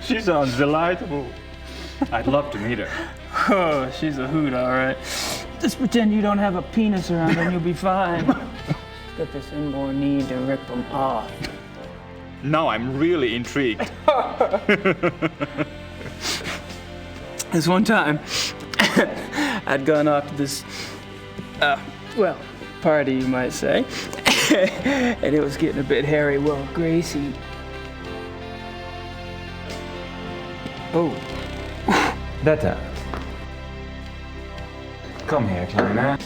She sounds delightful. I'd love to meet her. Oh, she's a hoot, all right. Just pretend you don't have a penis around and you'll be fine. Got this inborn need to rip them off. Now I'm really intrigued. This one time, I'd gone off to this, party, you might say. And it was getting a bit hairy. Well, Gracie. Oh. Detta. Come here, Kleiner.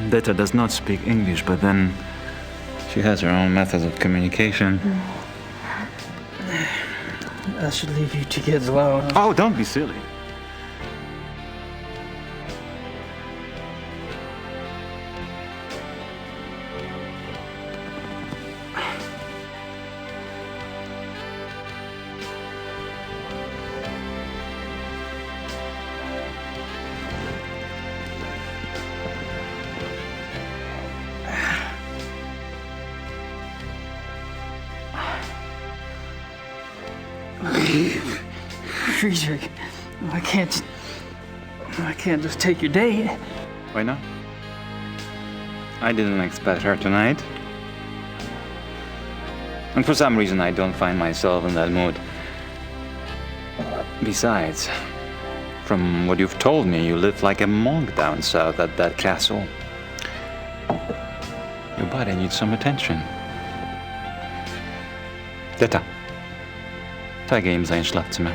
Detta does not speak English, but then she has her own methods of communication. I should leave you two kids alone. Oh, don't be silly. Friedrich, I can't just take your date. Why not? I didn't expect her tonight. And for some reason I don't find myself in that mood. Besides, from what you've told me, you live like a monk down south at that castle. Your body needs some attention. Detta. Zeige ihm sein Schlafzimmer.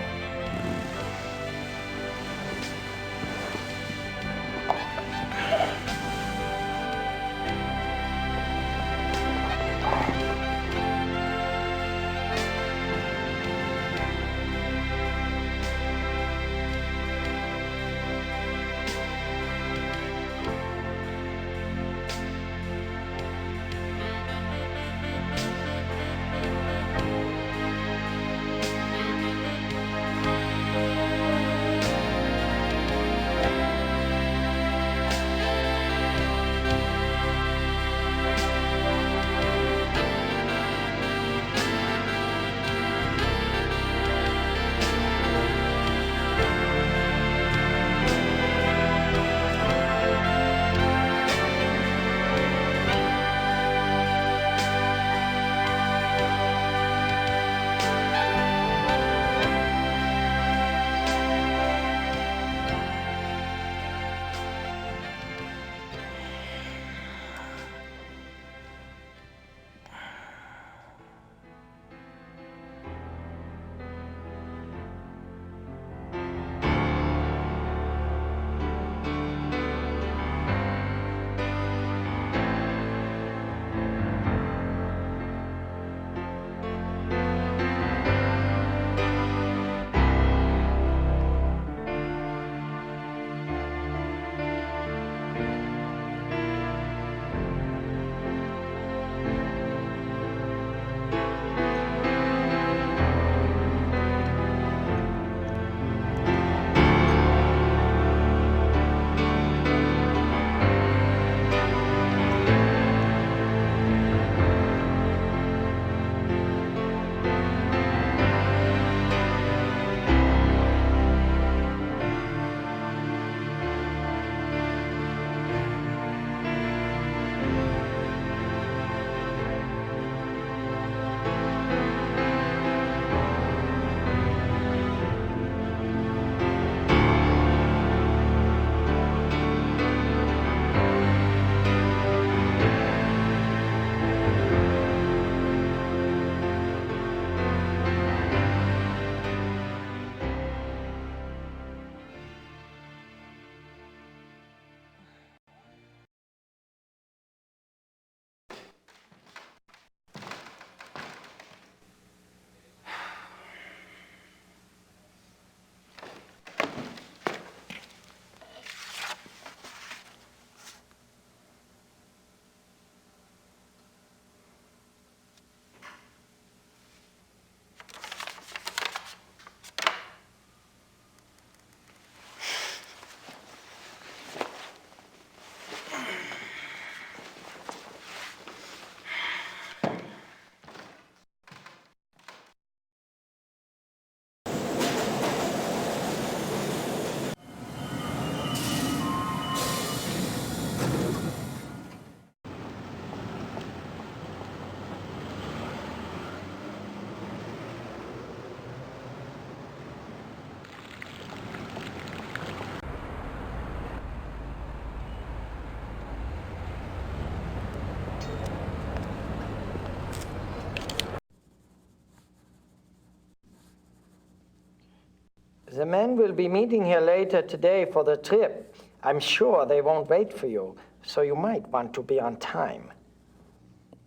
The men will be meeting here later today for the trip. I'm sure they won't wait for you, so you might want to be on time.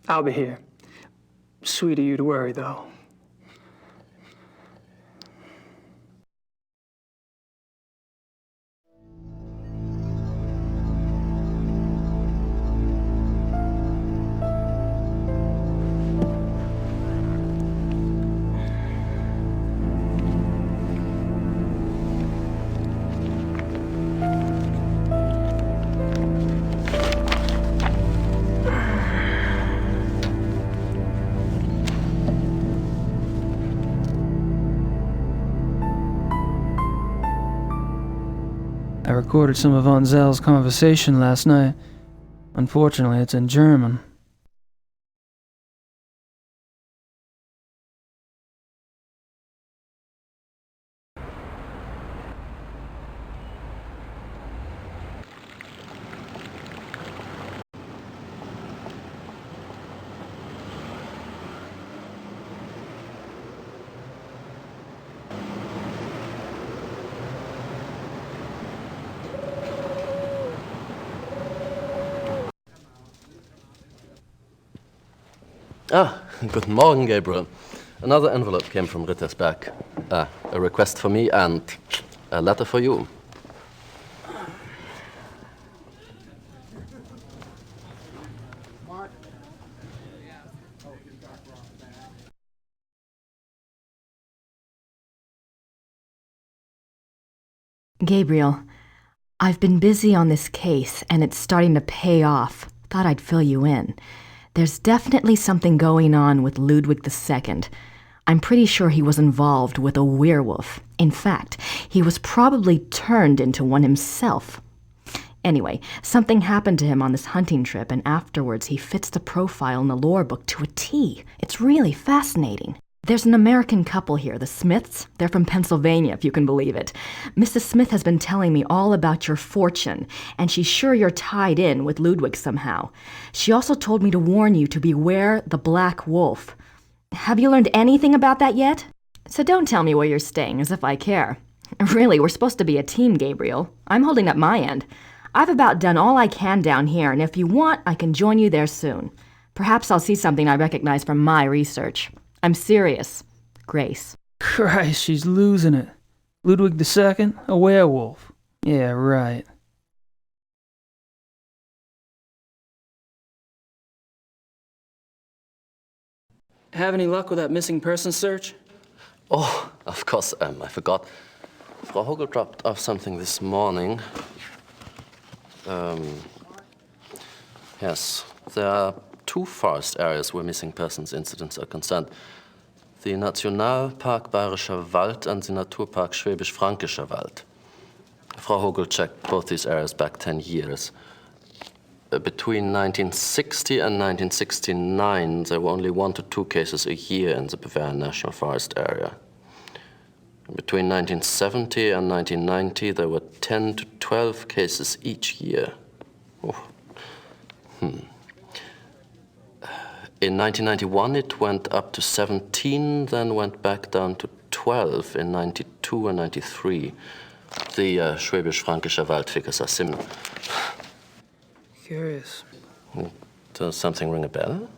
I'll be here. Sweet of you to worry, though. I recorded some of Von Zell's conversation last night. Unfortunately, it's in German. Guten Morgen, Gabriel. Another envelope came from Rittersberg. A request for me and a letter for you. Gabriel, I've been busy on this case, and it's starting to pay off. Thought I'd fill you in. There's definitely something going on with Ludwig II. I'm pretty sure he was involved with a werewolf. In fact, he was probably turned into one himself. Anyway, something happened to him on this hunting trip, and afterwards he fits the profile in the lore book to a T. It's really fascinating. There's an American couple here, the Smiths. They're from Pennsylvania, if you can believe it. Mrs. Smith has been telling me all about your fortune, and she's sure you're tied in with Ludwig somehow. She also told me to warn you to beware the Black Wolf. Have you learned anything about that yet? So don't tell me where you're staying, as if I care. Really, we're supposed to be a team, Gabriel. I'm holding up my end. I've about done all I can down here, and if you want, I can join you there soon. Perhaps I'll see something I recognize from my research. I'm serious. Grace. Christ, she's losing it. Ludwig II, a werewolf. Yeah, right. Have any luck with that missing person search? Oh, of course, I forgot. Frau Hogel dropped off something this morning. Yes, there are 2 forest areas where missing persons incidents are concerned. The Nationalpark Bayerischer Wald and the Naturpark Schwäbisch-Fränkischer Wald. Frau Hogel checked both these areas back 10 years. Between 1960 and 1969, there were only 1 to 2 cases a year in the Bavarian National Forest area. Between 1970 and 1990, there were 10 to 12 cases each year. In 1991, it went up to 17, then went back down to 12 in 92 and 93. The Schwäbisch-Fränkischer Wald figures are similar. Curious. Does something ring a bell?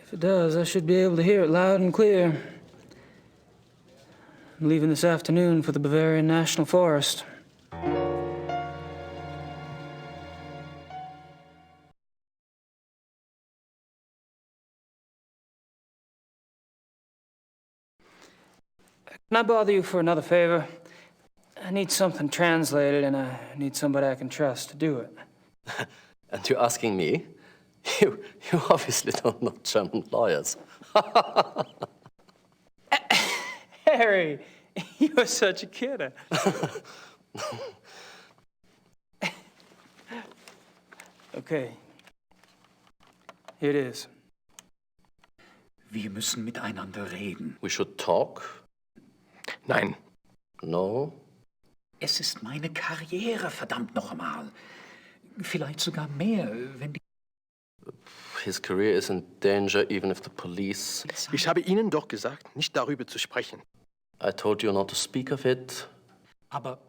If it does, I should be able to hear it loud and clear. I'm leaving this afternoon for the Bavarian National Forest. Can I bother you for another favor? I need something translated, and I need somebody I can trust to do it. And you're asking me? You obviously don't know German lawyers. Harry, you're such a kidder. Okay. Here it is. Wir müssen miteinander reden. We should talk? Nein. No? Es ist meine Karriere, verdammt noch einmal. Vielleicht sogar mehr, wenn die... His career is in danger even if the police... Ich habe Ihnen doch gesagt, nicht darüber zu sprechen. I told you not to speak of it. Aber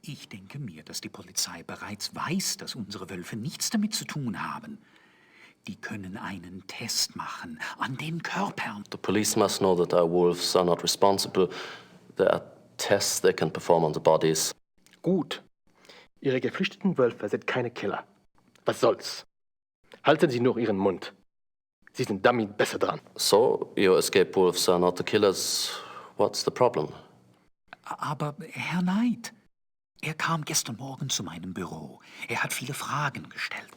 ich denke mir, dass die Polizei bereits weiß, dass unsere Wölfe nichts damit zu tun haben. Die können einen Test machen an den Körpern. The police must know that our wolves are not responsible. There are tests they can perform on the bodies. Gut. Ihre geflüchteten Wölfe sind keine Killer. Was soll's? Halten Sie nur Ihren Mund. Sie sind damit besser dran. So, your escape wolves are not the killers. What's the problem? Aber Herr Knight, er kam gestern Morgen zu meinem Büro. Er hat viele Fragen gestellt.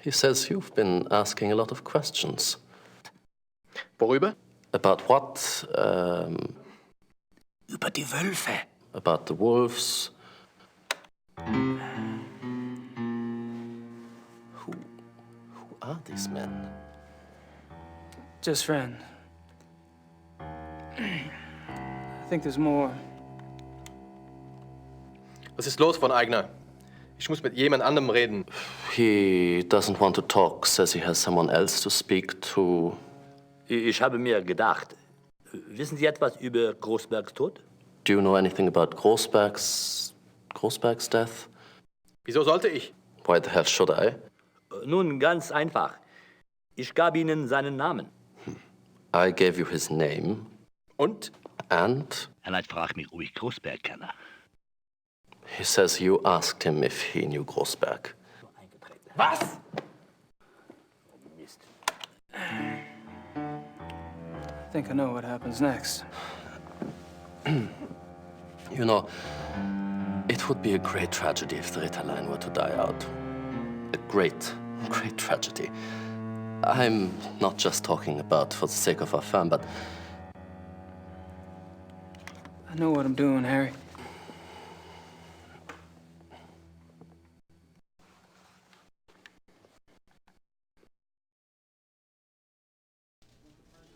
He says you've been asking a lot of questions. Worüber? About what? Über die Wölfe. About the wolves. Who are these men? Just friends. I think there's more. Was ist los, von Eigner? Ich muss mit jemand anderem reden. He doesn't want to talk, says he has someone else to speak to. Ich habe mir gedacht, wissen Sie etwas über Großbergs Tod? Do you know anything about Großberg's death? Wieso sollte ich? Why the hell should I? Nun, ganz einfach. Ich gab Ihnen seinen Namen. I gave you his name. Und? And? Und ich frage mich, ob ich Großberg kenne. He says you asked him if he knew Großberg. Was? Mist. I think I know what happens next. You know, it would be a great tragedy if the Ritalin were to die out. A great, great tragedy. I'm not just talking about for the sake of our firm, but I know what I'm doing, Harry.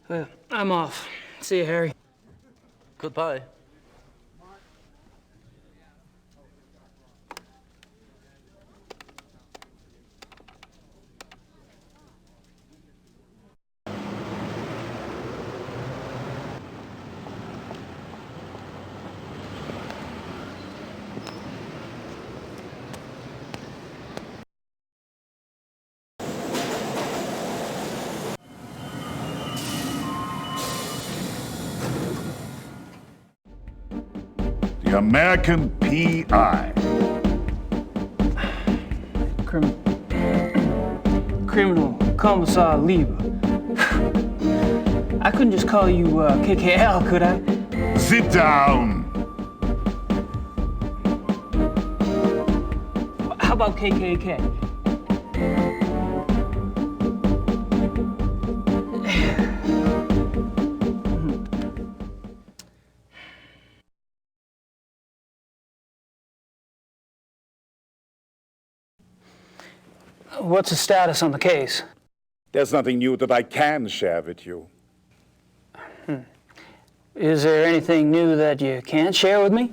Well, I'm off. See you, Harry. goodbye. The American P.I. Criminal Commissar Leber. I couldn't just call you KKL, could I? Sit down. How about KKK? What's the status on the case? There's nothing new that I can share with you. Is there anything new that you can't share with me?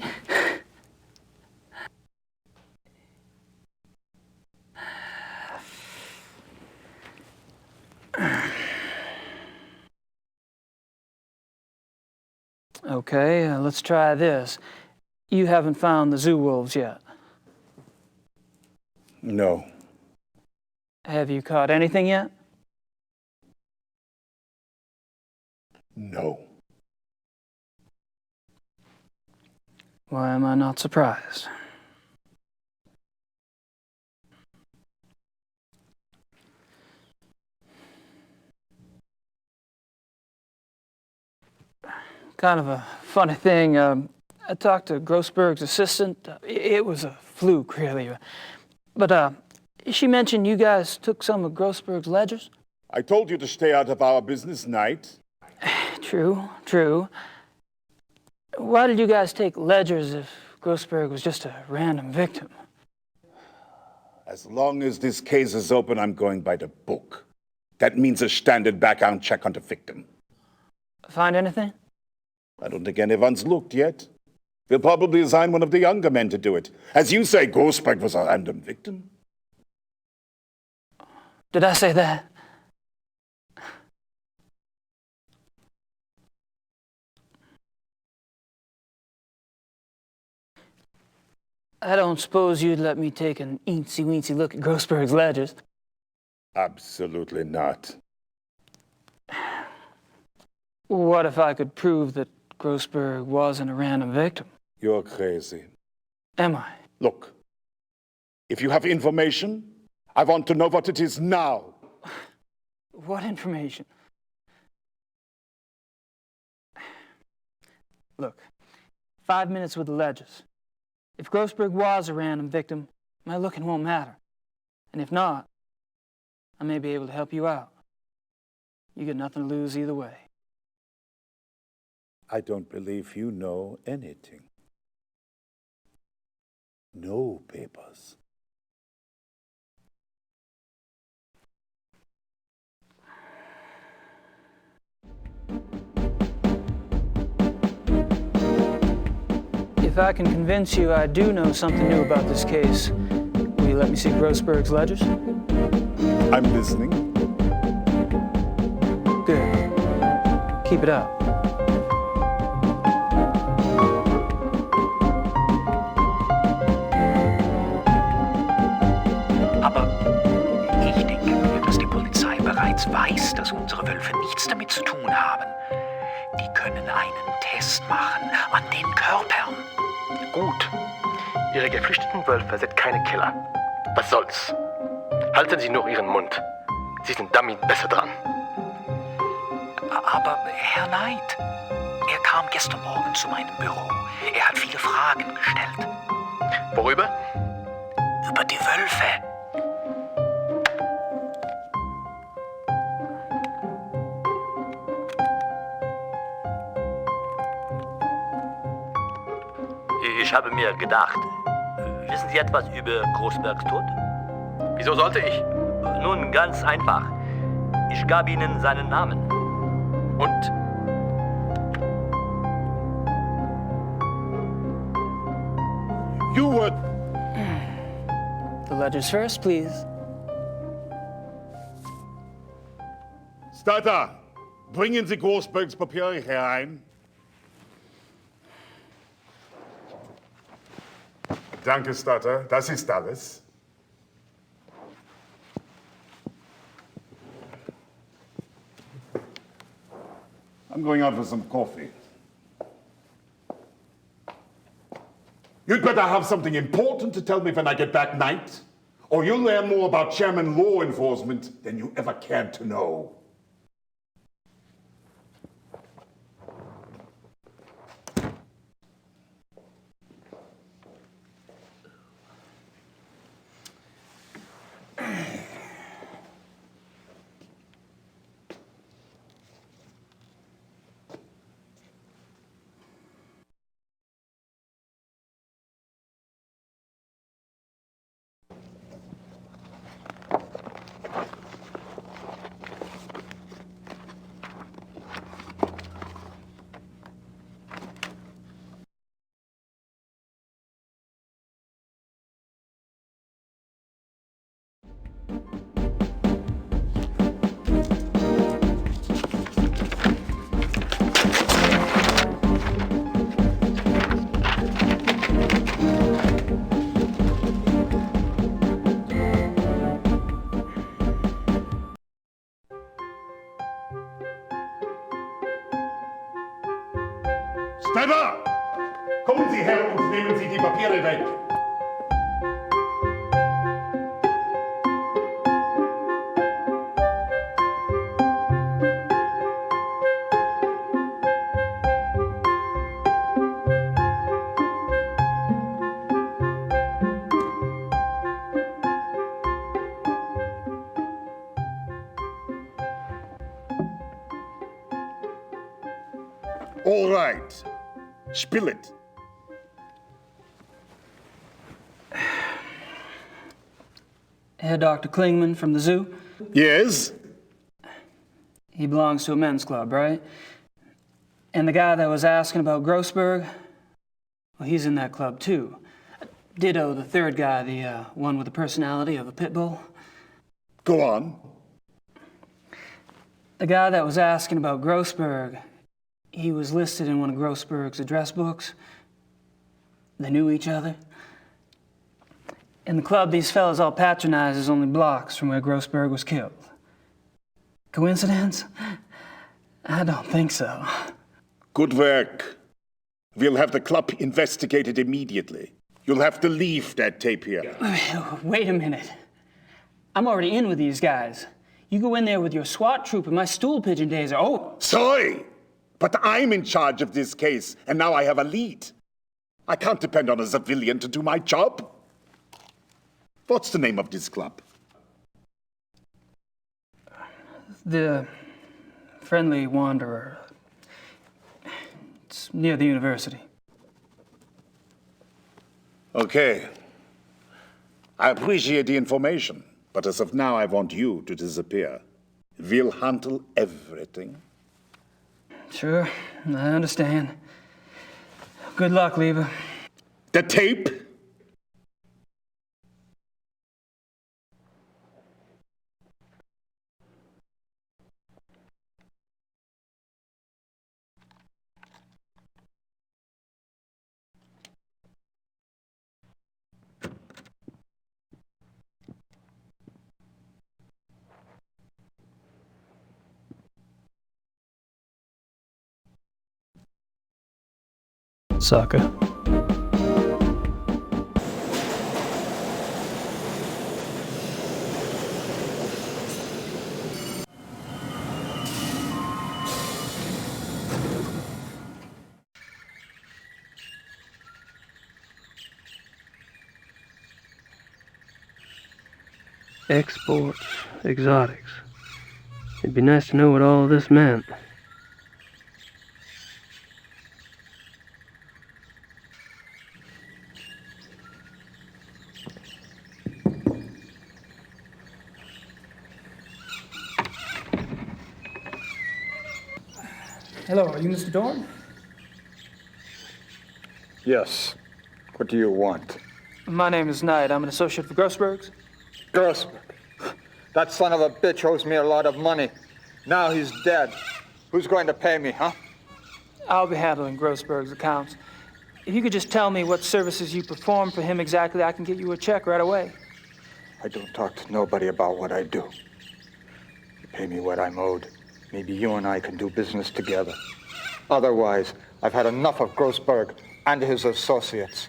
Okay, let's try this. You haven't found the zoo wolves yet. No. Have you caught anything yet? No. Why am I not surprised? Kind of a funny thing. I talked to Grossberg's assistant. It was a fluke, really. But she mentioned you guys took some of Grossberg's ledgers. I told you to stay out of our business, Knight. True, true. Why did you guys take ledgers if Grossberg was just a random victim? As long as this case is open, I'm going by the book. That means a standard background check on the victim. Find anything? I don't think anyone's looked yet. We'll probably assign one of the younger men to do it. As you say, Grossberg was a random victim. Did I say that? I don't suppose you'd let me take an eensy-weensy look at Grossberg's ledgers? Absolutely not. What if I could prove that Grossberg wasn't a random victim? You're crazy. Am I? Look, if you have information, I want to know what it is now. What information? Look, 5 minutes with the ledgers. If Grossberg was a random victim, my looking won't matter. And if not, I may be able to help you out. You get nothing to lose either way. I don't believe you know anything. No papers. If I can convince you I do know something new about this case, will you let me see Grossberg's ledgers? I'm listening. Good. Keep it up. Aber ich denke mir, dass die Polizei bereits weiß, dass unsere Wölfe nichts damit zu tun haben. Die können einen Test machen an den Körpern. Gut. Ihre geflüchteten Wölfe sind keine Killer. Was soll's? Halten Sie nur Ihren Mund. Sie sind damit besser dran. Aber Herr Knight, er kam gestern Morgen zu meinem Büro. Er hat viele Fragen gestellt. Worüber? Über die Wölfe. Ich habe mir gedacht, wissen Sie etwas über Grossbergs Tod? Wieso sollte ich? Nun, ganz einfach. Ich gab Ihnen seinen Namen. Und? You were... The ledgers first, please. Starter, bringen Sie Grossbergs Papiere herein. Danke, Starter. Das ist alles. I'm going out for some coffee. You'd better have something important to tell me when I get back, Knight, or you'll learn more about Chairman law enforcement than you ever cared to know. Sniper! Kommen Sie her und nehmen Sie die Papiere weg. All right. Spill it. Herr Dr. Klingman from the zoo? Yes? He belongs to a men's club, right? And the guy that was asking about Grossberg, well, he's in that club too. Ditto the third guy, the one with the personality of a pit bull. Go on. The guy that was asking about Grossberg, he was listed in one of Grossberg's address books. They knew each other. And the club these fellas all patronize is only blocks from where Grossberg was killed. Coincidence? I don't think so. Good work. We'll have the club investigated immediately. You'll have to leave that tape here. Wait a minute. I'm already in with these guys. You go in there with your SWAT troop and my stool pigeon days are over. Sorry, but I'm in charge of this case, and now I have a lead. I can't depend on a civilian to do my job. What's the name of this club? The Friendly Wanderer. It's near the university. Okay. I appreciate the information, but as of now, I want you to disappear. We'll handle everything. Sure, I understand. Good luck, Leber. The tape? Sucker. Exports, exotics. It'd be nice to know what all of this meant. Hello, are you Mr. Dorn? Yes. What do you want? My name is Knight. I'm an associate for Grossberg's. Grossberg. That son of a bitch owes me a lot of money. Now he's dead. Who's going to pay me, huh? I'll be handling Grossberg's accounts. If you could just tell me what services you perform for him exactly, I can get you a check right away. I don't talk to nobody about what I do. You pay me what I'm owed. Maybe you and I can do business together. Otherwise, I've had enough of Grossberg and his associates.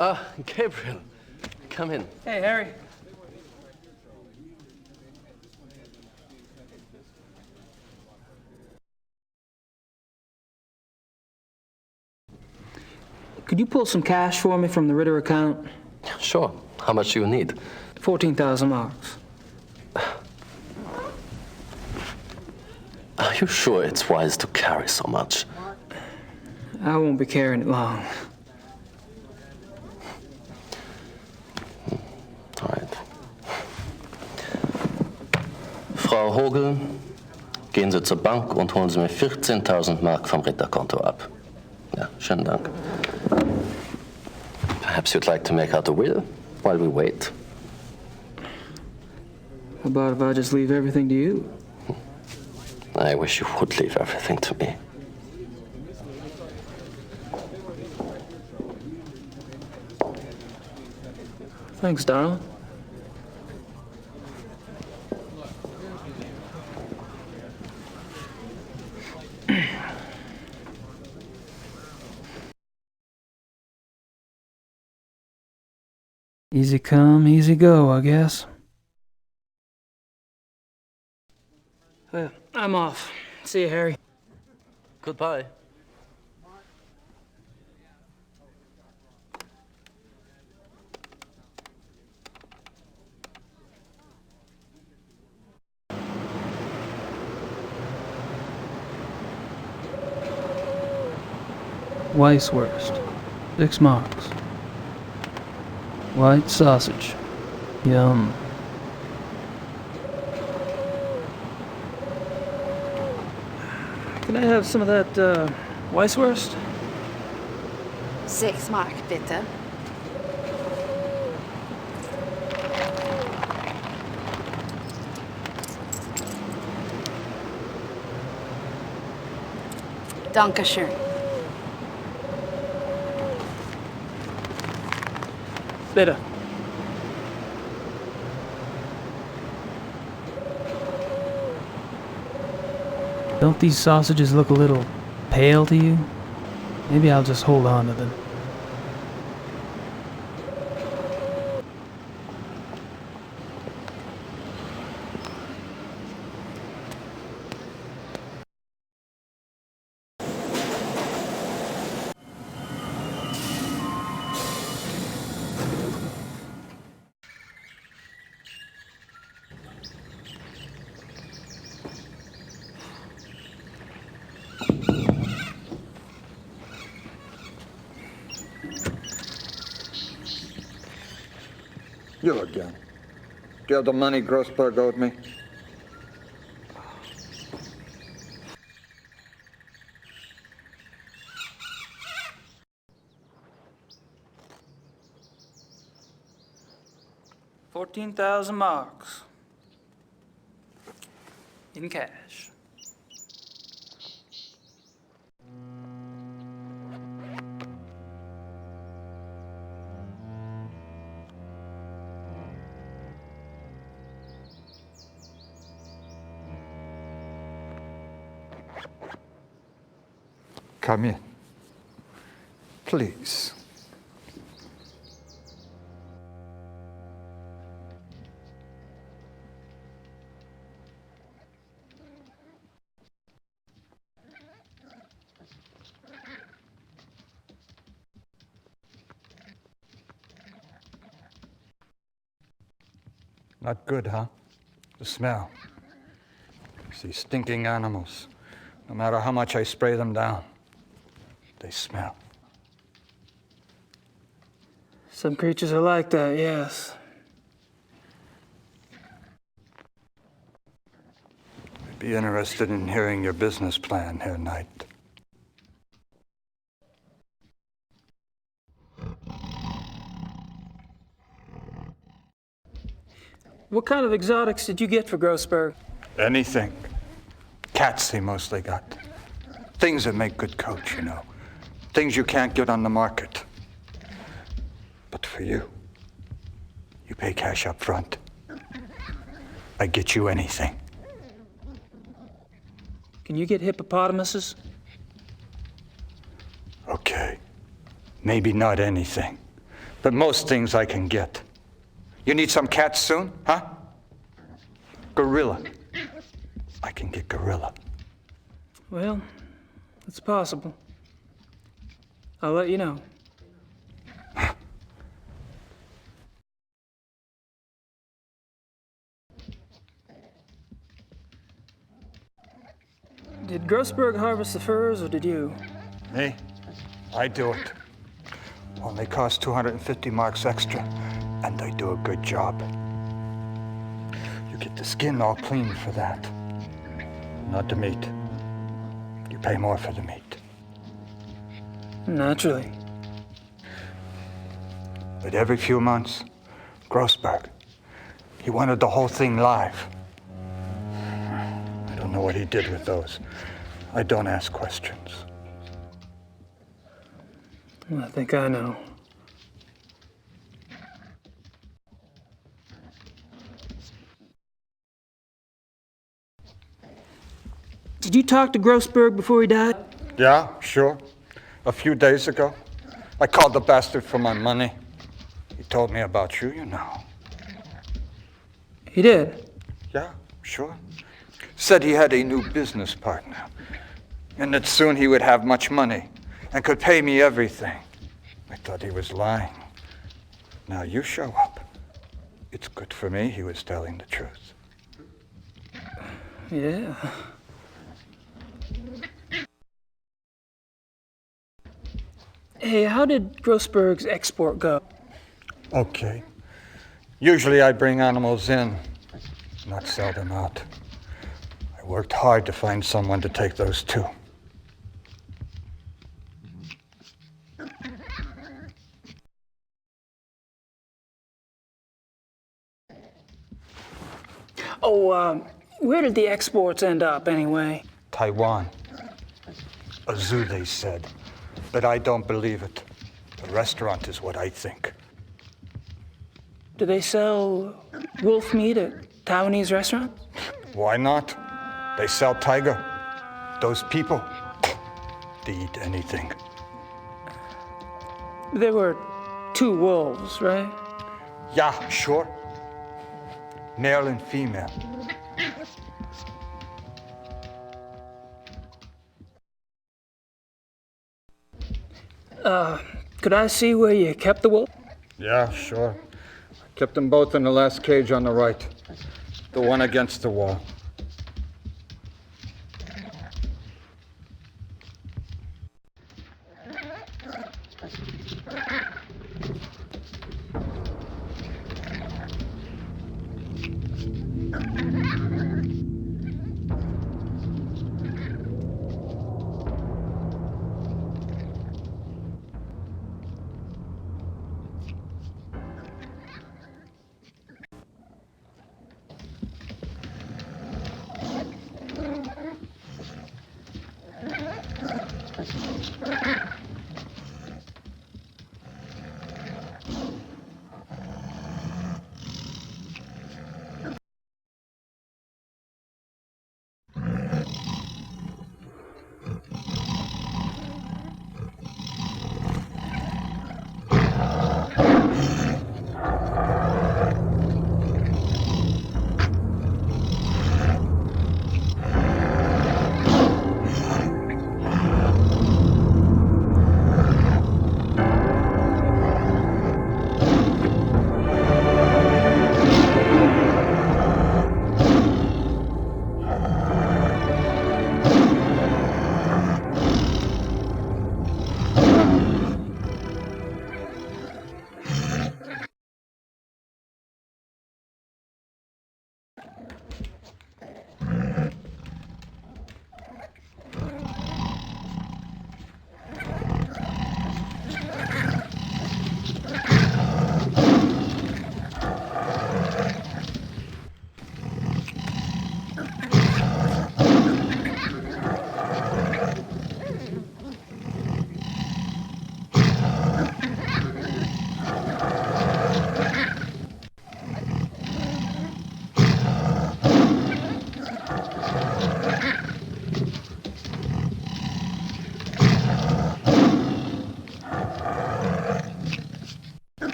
Ah, Gabriel, come in. Hey, Harry. Could you pull some cash for me from the Ritter account? Sure. How much do you need? 14,000 marks. Are you sure it's wise to carry so much? I won't be carrying it long. All right. Frau Hogel, gehen Sie zur Bank und holen Sie mir 14.000 Mark vom Ritterkonto ab. Ja, schönen Dank. Perhaps you'd like to make out a will while we wait. How about if I just leave everything to you? I wish you would leave everything to me. Thanks, darling. Easy come, easy go, I guess. I'm off. See you, Harry. Goodbye. Weisswurst, 6 marks. White sausage. Yum. Can I have some of that, Weisswurst? 6 Mark, bitte. Dankeschön. Bitte. Don't these sausages look a little pale to you? Maybe I'll just hold on to them. You again. Do you have the money Grossberg owed me? $14,000 marks. In cash. Come in. Please. Not good, huh? The smell. These stinking animals. No matter how much I spray them down, they smell. Some creatures are like that, yes. I'd be interested in hearing your business plan, Herr Knight. What kind of exotics did you get for Grossberg? Anything. Cats he mostly got. Things that make good coats, you know. Things you can't get on the market. But for you, you pay cash up front. I get you anything. Can you get hippopotamuses? Okay. Maybe not anything. But most things I can get. You need some cats soon, huh? Gorilla. I can get gorilla. Well, it's possible. I'll let you know. Did Grossberg harvest the furs, or did you? Me? I do it. Only costs 250 marks extra, and I do a good job. You get the skin all clean for that. Not the meat. You pay more for the meat. Naturally. But every few months, Grossberg, he wanted the whole thing live. I don't know what he did with those. I don't ask questions. I think I know. Did you talk to Grossberg before he died? Yeah, sure. A few days ago. I called the bastard for my money. He told me about you, you know. He did? Yeah, sure. Said he had a new business partner, and that soon he would have much money and could pay me everything. I thought he was lying. Now you show up. It's good for me he was telling the truth. Yeah. Hey, how did Grossberg's export go? Okay. Usually I bring animals in, not sell them out. I worked hard to find someone to take those too. Oh, where did the exports end up anyway? Taiwan. A zoo, they said. But I don't believe it. A restaurant is what I think. Do they sell wolf meat at Taiwanese restaurants? Why not? They sell tiger. Those people, they eat anything. There were 2 wolves, right? Yeah, sure. Male and female. Could I see where you kept the wolf? Yeah, sure. Kept them both in the last cage on the right. The one against the wall.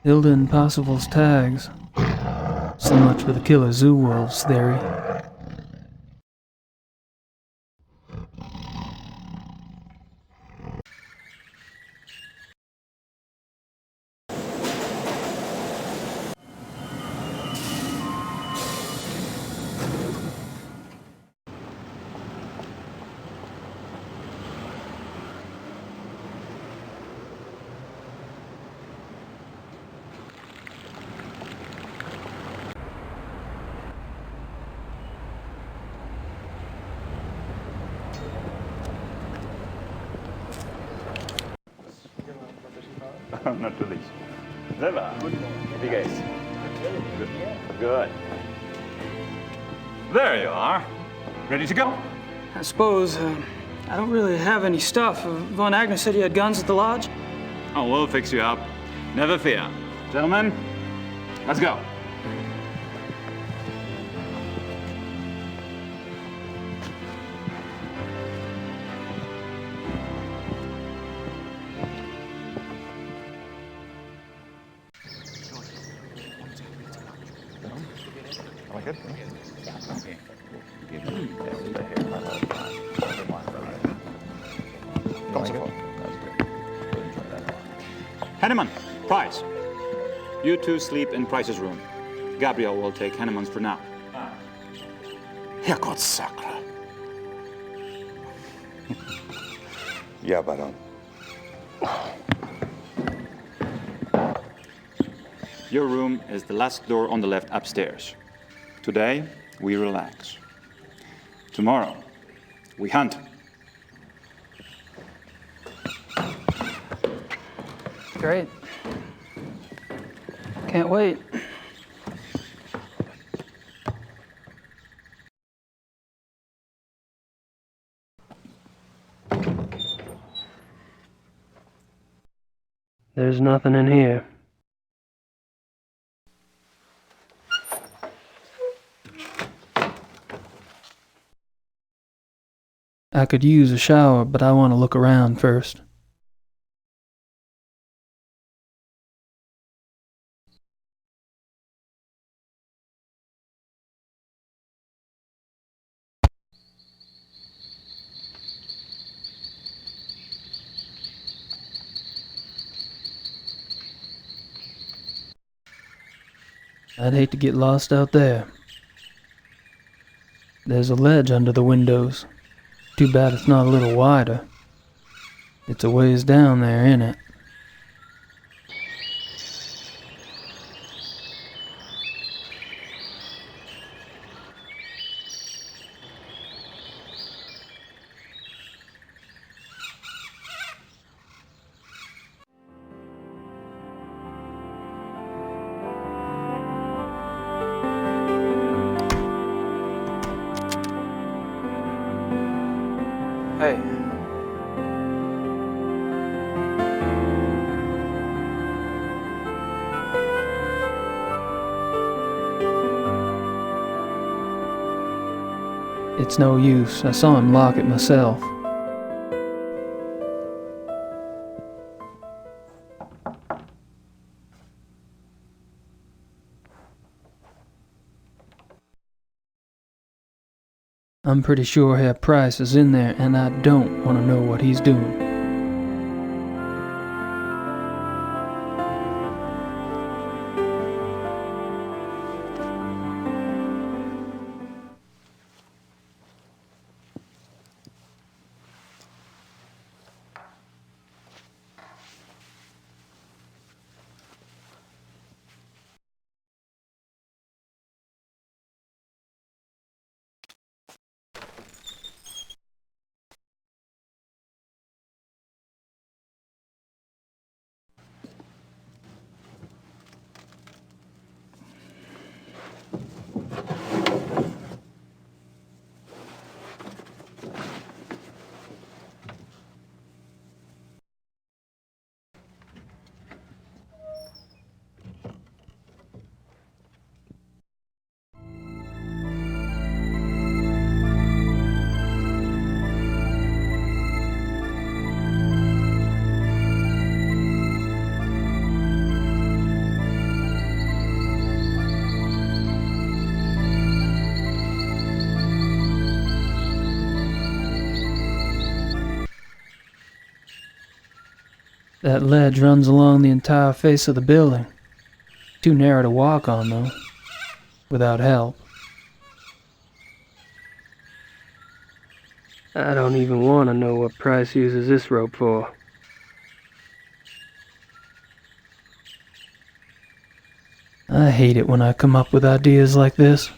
Hilda and Parsifal's tags. So much for the killer zoo wolves theory. Not the least. Leber. Wie geht's? Good. There you are. Ready to go? I suppose I don't really have any stuff. Von Agner said he had guns at the lodge. Oh, we'll fix you up. Never fear. Gentlemen, let's go. Henneman, Price. You two sleep in Price's room. Gabriel will take Henneman's for now. Herrgott Sakra. Ja, Baron. Your room is the last door on the left upstairs. Today, we relax. Tomorrow, we hunt. Great. Can't wait. There's nothing in here. I could use a shower, but I want to look around first. I'd hate to get lost out there. There's a ledge under the windows. Too bad it's not a little wider. It's a ways down there, ain't it? Hey. It's no use. I saw him lock it myself. I'm pretty sure Herr Price is in there, and I don't want to know what he's doing. That ledge runs along the entire face of the building. Too narrow to walk on, though, without help. I don't even want to know what Price uses this rope for. I hate it when I come up with ideas like this.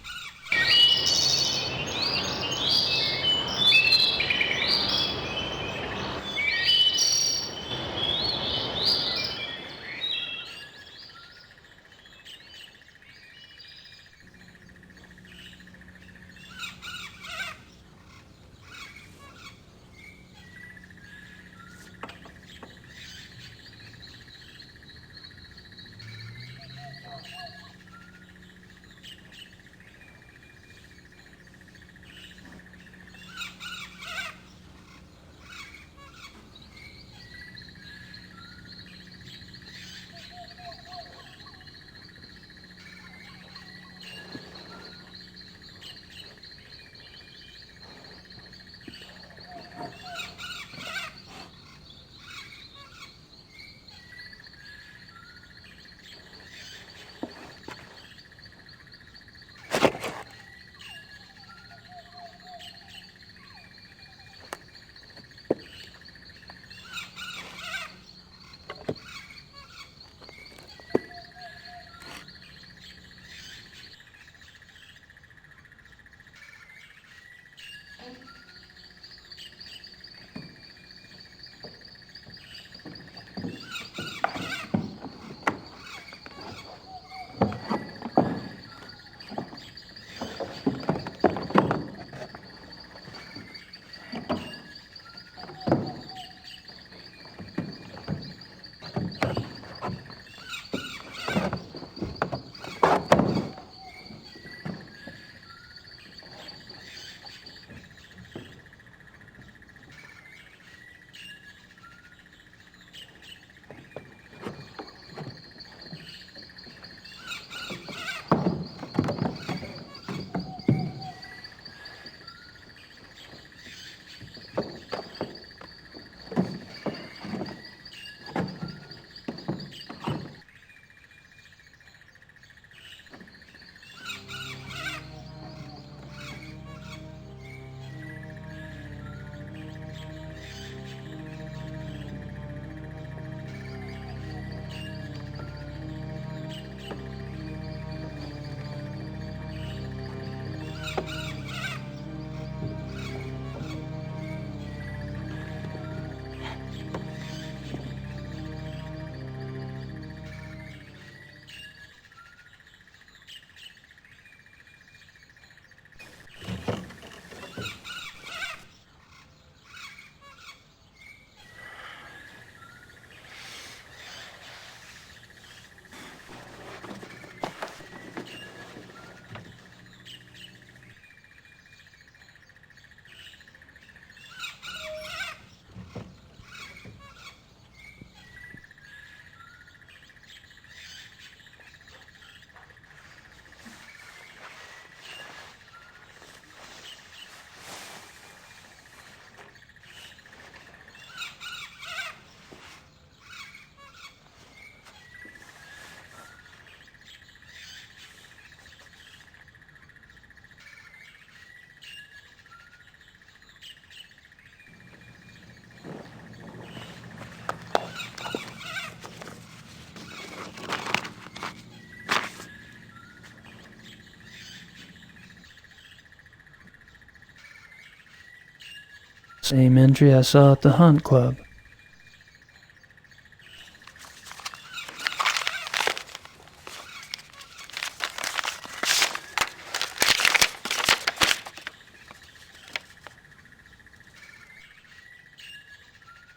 Same entry I saw at the Hunt Club.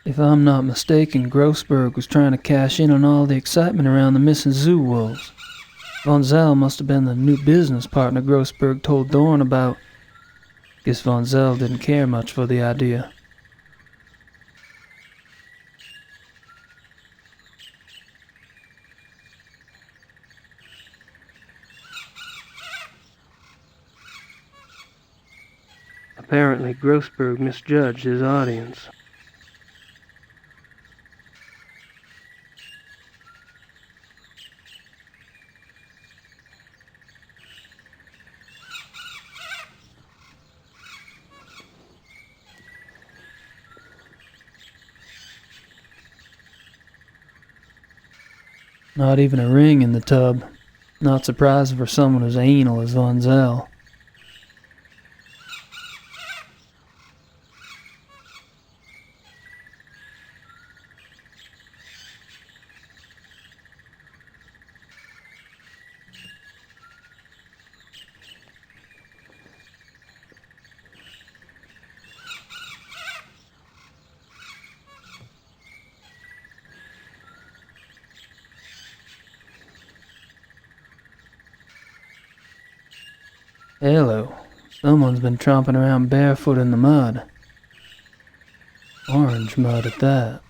If I'm not mistaken, Grossberg was trying to cash in on all the excitement around the missing zoo wolves. Von Zell must have been the new business partner Grossberg told Dorn about. Guess Von Zell didn't care much for the idea. Apparently, Grossberg misjudged his audience. Not even a ring in the tub. Not surprising for someone as anal as Von Zell. Hello. Someone's been tromping around barefoot in the mud. Orange mud at that.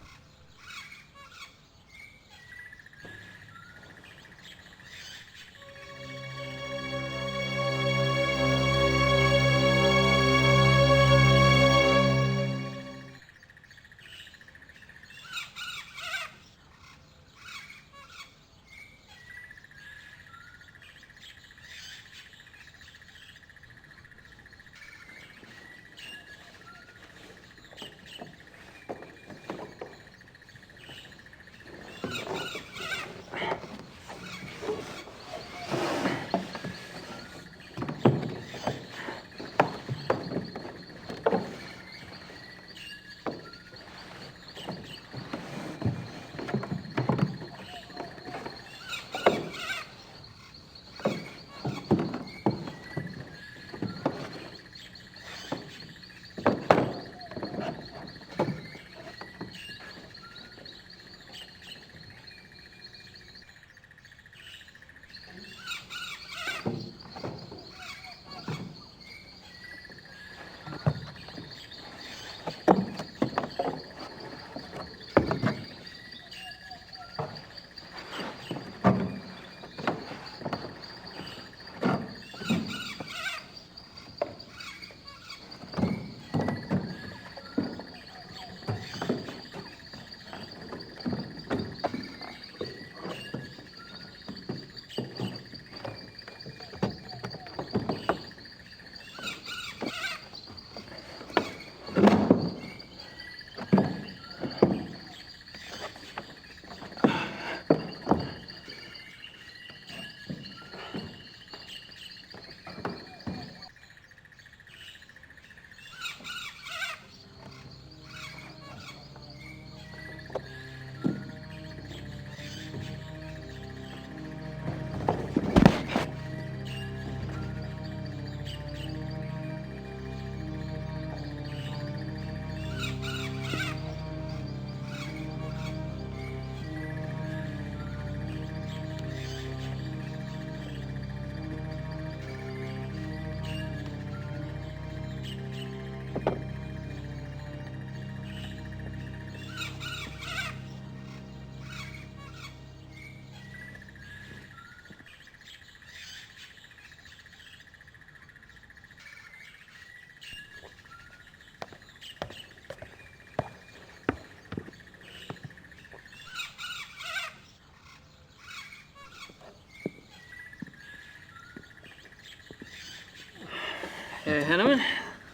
Hey, Henneman.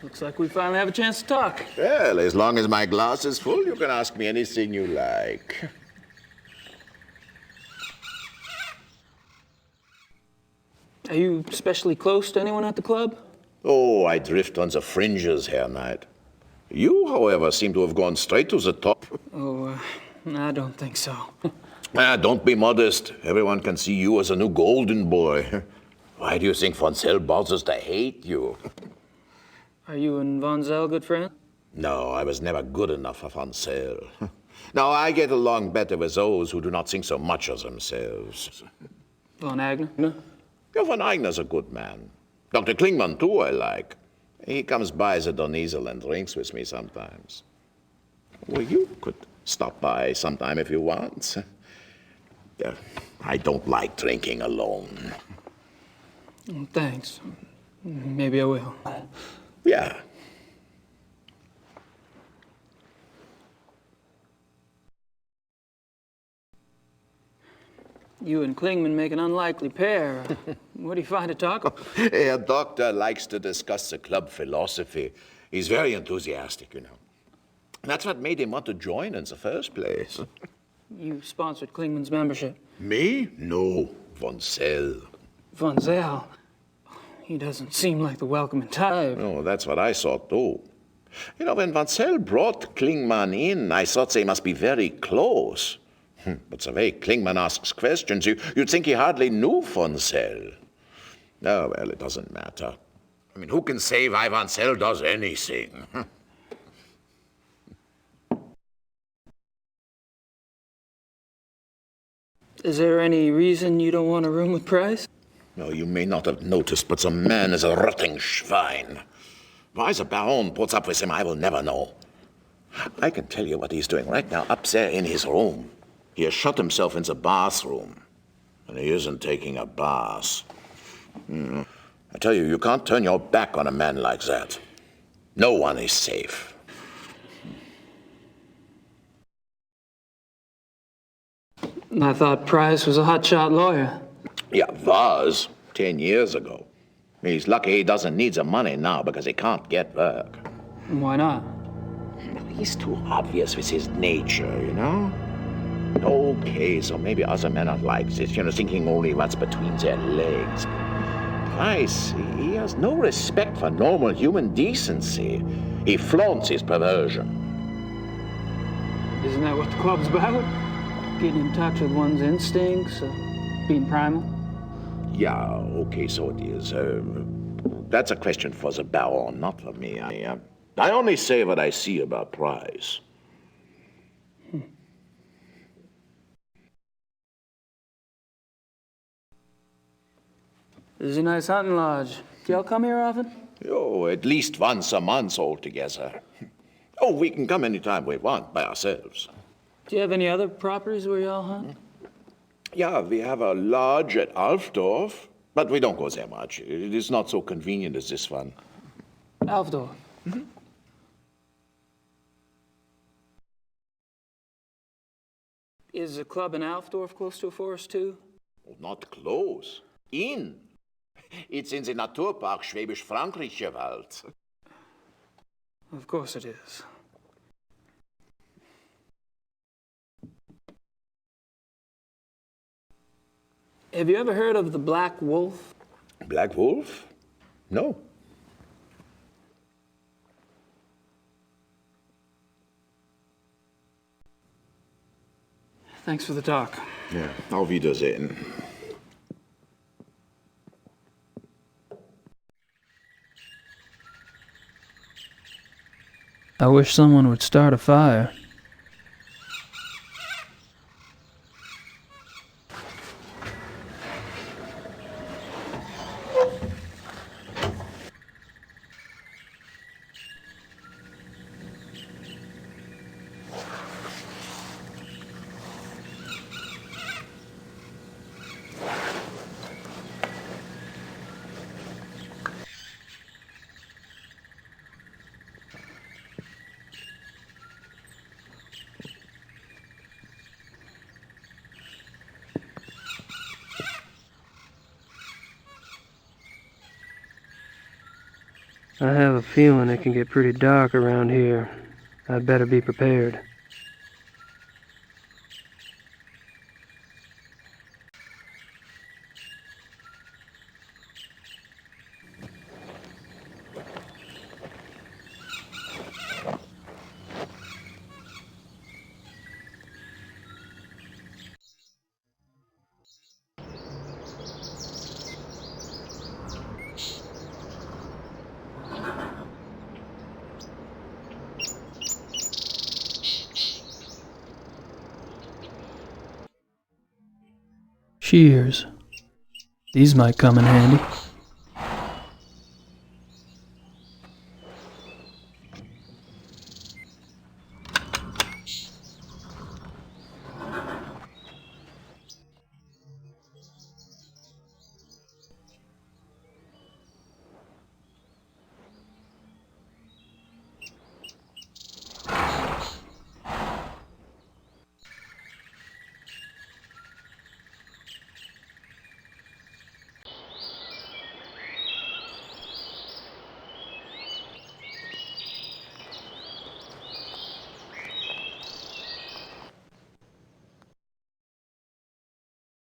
Looks like we finally have a chance to talk. Well, as long as my glass is full, you can ask me anything you like. Are you especially close to anyone at the club? Oh, I drift on the fringes, Herr Knight. You, however, seem to have gone straight to the top. Oh, I don't think so. Don't be modest. Everyone can see you as a new golden boy. Why do you think von Zell bothers to hate you? Are you and Von Zell good friends? No, I was never good enough for von Zell. No, I get along better with those who do not think so much of themselves. Von Agner? Yeah, von Eigner's a good man. Dr. Klingman, too, I like. He comes by the Donisel and drinks with me sometimes. Well, you could stop by sometime if you want. I don't like drinking alone. Thanks. Maybe I will. Yeah. You and Klingman make an unlikely pair. What do you find to talk about? Herr Doctor likes to discuss the club philosophy. He's very enthusiastic, you know. That's what made him want to join in the first place. You sponsored Klingman's membership. Me? No, von Zell. Von Zell? He doesn't seem like the welcoming type. Oh, that's what I thought, too. You know, when von Zell brought Klingman in, I thought they must be very close. But the way Klingman asks questions, you'd think he hardly knew von Zell. Oh, well, it doesn't matter. I mean, who can say why von Zell does anything? Is there any reason you don't want a room with Price? No, you may not have noticed, but the man is a rotting schwein. Why the Baron puts up with him, I will never know. I can tell you what he's doing right now up there in his room. He has shut himself in the bathroom, and he isn't taking a bath. I tell you, you can't turn your back on a man like that. No one is safe. I thought Price was a hotshot lawyer. Yeah, was 10 years ago. He's lucky he doesn't need the money now because he can't get work. Why not? He's too obvious with his nature, you know? Okay, so maybe other men are like this, you know, thinking only what's between their legs. Price, he has no respect for normal human decency. He flaunts his perversion. Isn't that what the club's about? Getting in touch with one's instincts, being primal? Yeah, okay, so it is. That's a question for the Baron, not for me. I only say what I see about Price. This is a nice hunting lodge. Do y'all come here often? Oh, at least once a month altogether. Oh, we can come anytime we want by ourselves. Do you have any other properties where y'all hunt? Yeah, we have a lodge at Alfdorf, but we don't go there much. It is not so convenient as this one. Alfdorf? Mm-hmm. Is the club in Alfdorf close to a forest, too? Oh, not close. In. It's in the Naturpark Schwäbisch-Frankrischer Wald. Of course it is. Have you ever heard of the Black Wolf? Black Wolf? No. Thanks for the talk. Ja, auf Wiedersehen. I wish someone would start a fire. I have a feeling it can get pretty dark around here. I'd better be prepared. shears. These might come in handy.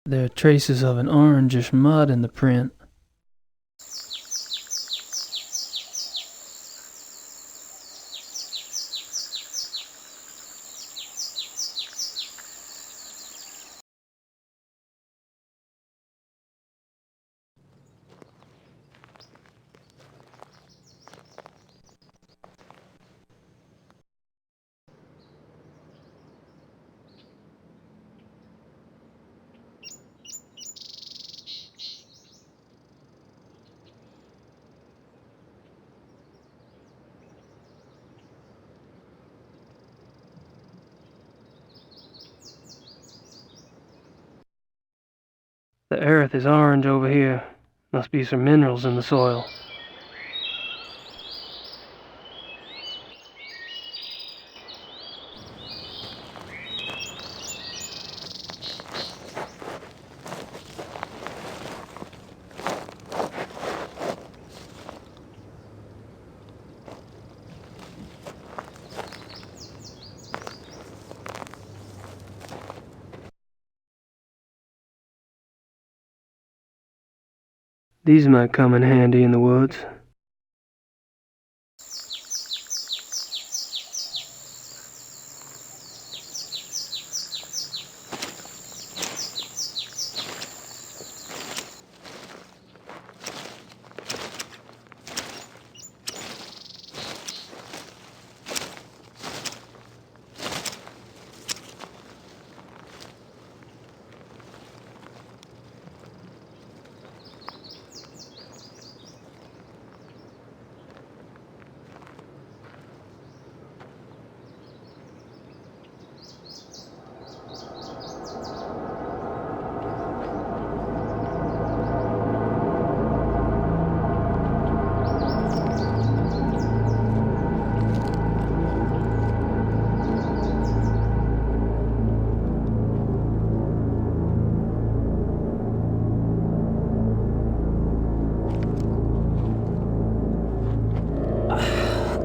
There are traces of an orangish mud in the print. The earth is orange over here. Must be some minerals in the soil. These might come in handy in the woods.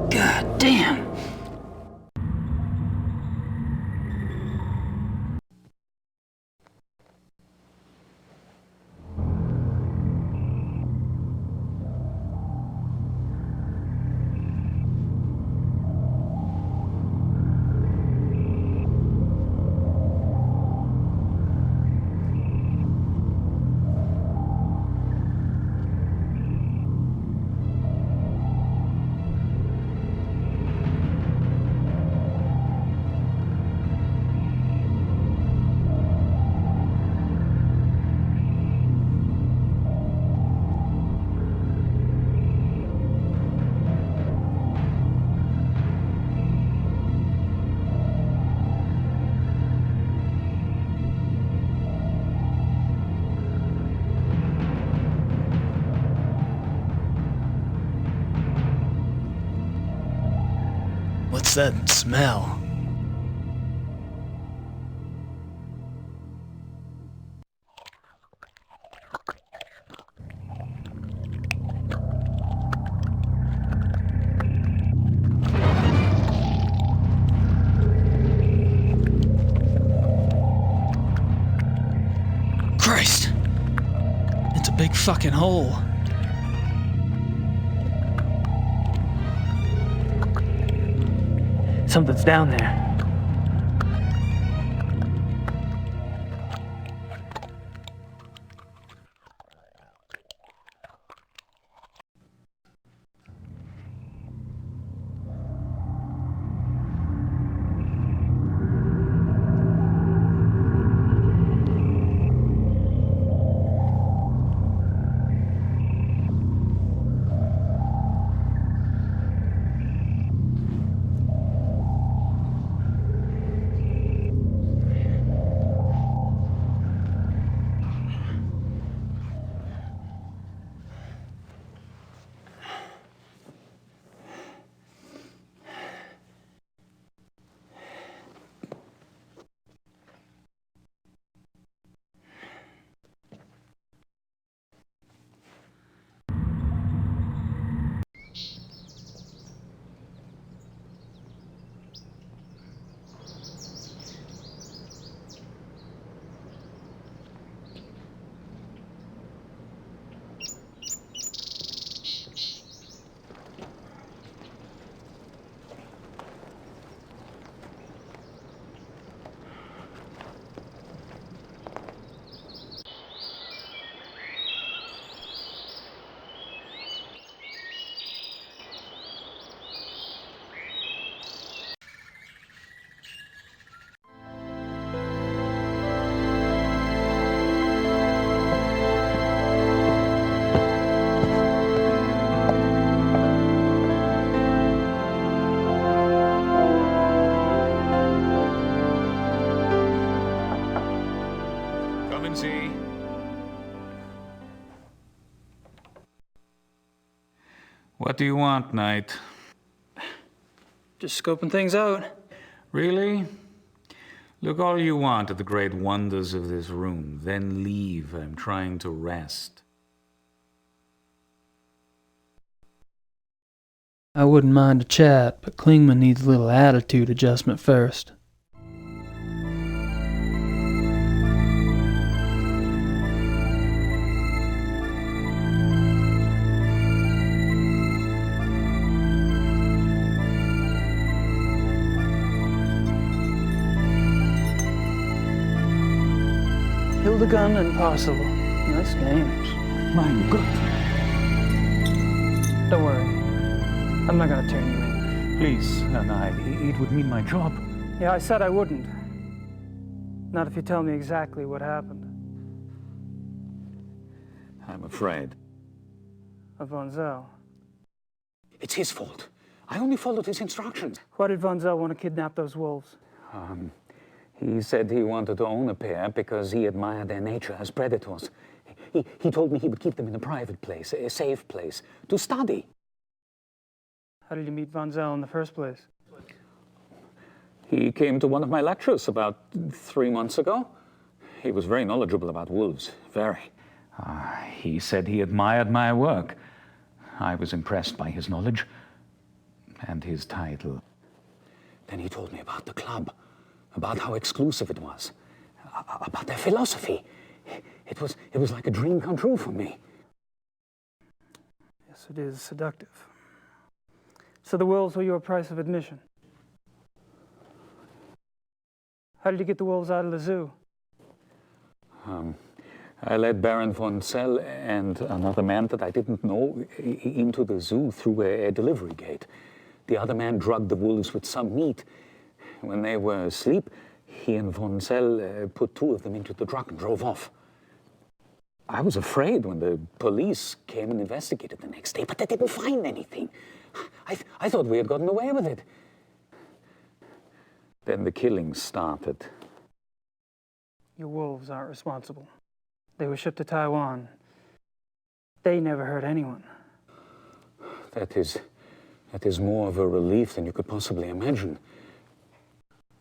God damn. What's that smell? Christ! It's a big fucking hole. Something's down there. Kommen Sie. What do you want, Knight? Just scoping things out. Really? Look all you want at the great wonders of this room, then leave. I'm trying to rest. I wouldn't mind a chat, but Klingman needs a little attitude adjustment first. Hildegun and Parcel. Nice names. My God. Don't worry. I'm not gonna turn you in. Please, Knight, it would mean my job. Yeah, I said I wouldn't. Not if you tell me exactly what happened. I'm afraid. Of Von Zell. It's his fault. I only followed his instructions. Why did Von Zell want to kidnap those wolves? He said he wanted to own a pair because he admired their nature as predators. He told me he would keep them in a private place, a safe place, to study. How did you meet Von Zell in the first place? He came to one of my lectures about 3 months ago. He was very knowledgeable about wolves, very. He said he admired my work. I was impressed by his knowledge and his title. Then he told me about the club, about how exclusive it was, about their philosophy. It was like a dream come true for me. Yes, it is seductive. So the wolves were your price of admission. How did you get the wolves out of the zoo? I led Baron von Zell and another man that I didn't know into the zoo through a delivery gate. The other man drugged the wolves with some meat. When they were asleep, he and von Zell put 2 of them into the truck and drove off. I was afraid when the police came and investigated the next day, but they didn't find anything. I thought we had gotten away with it. Then the killings started. Your wolves aren't responsible. They were shipped to Taiwan. They never hurt anyone. That is more of a relief than you could possibly imagine.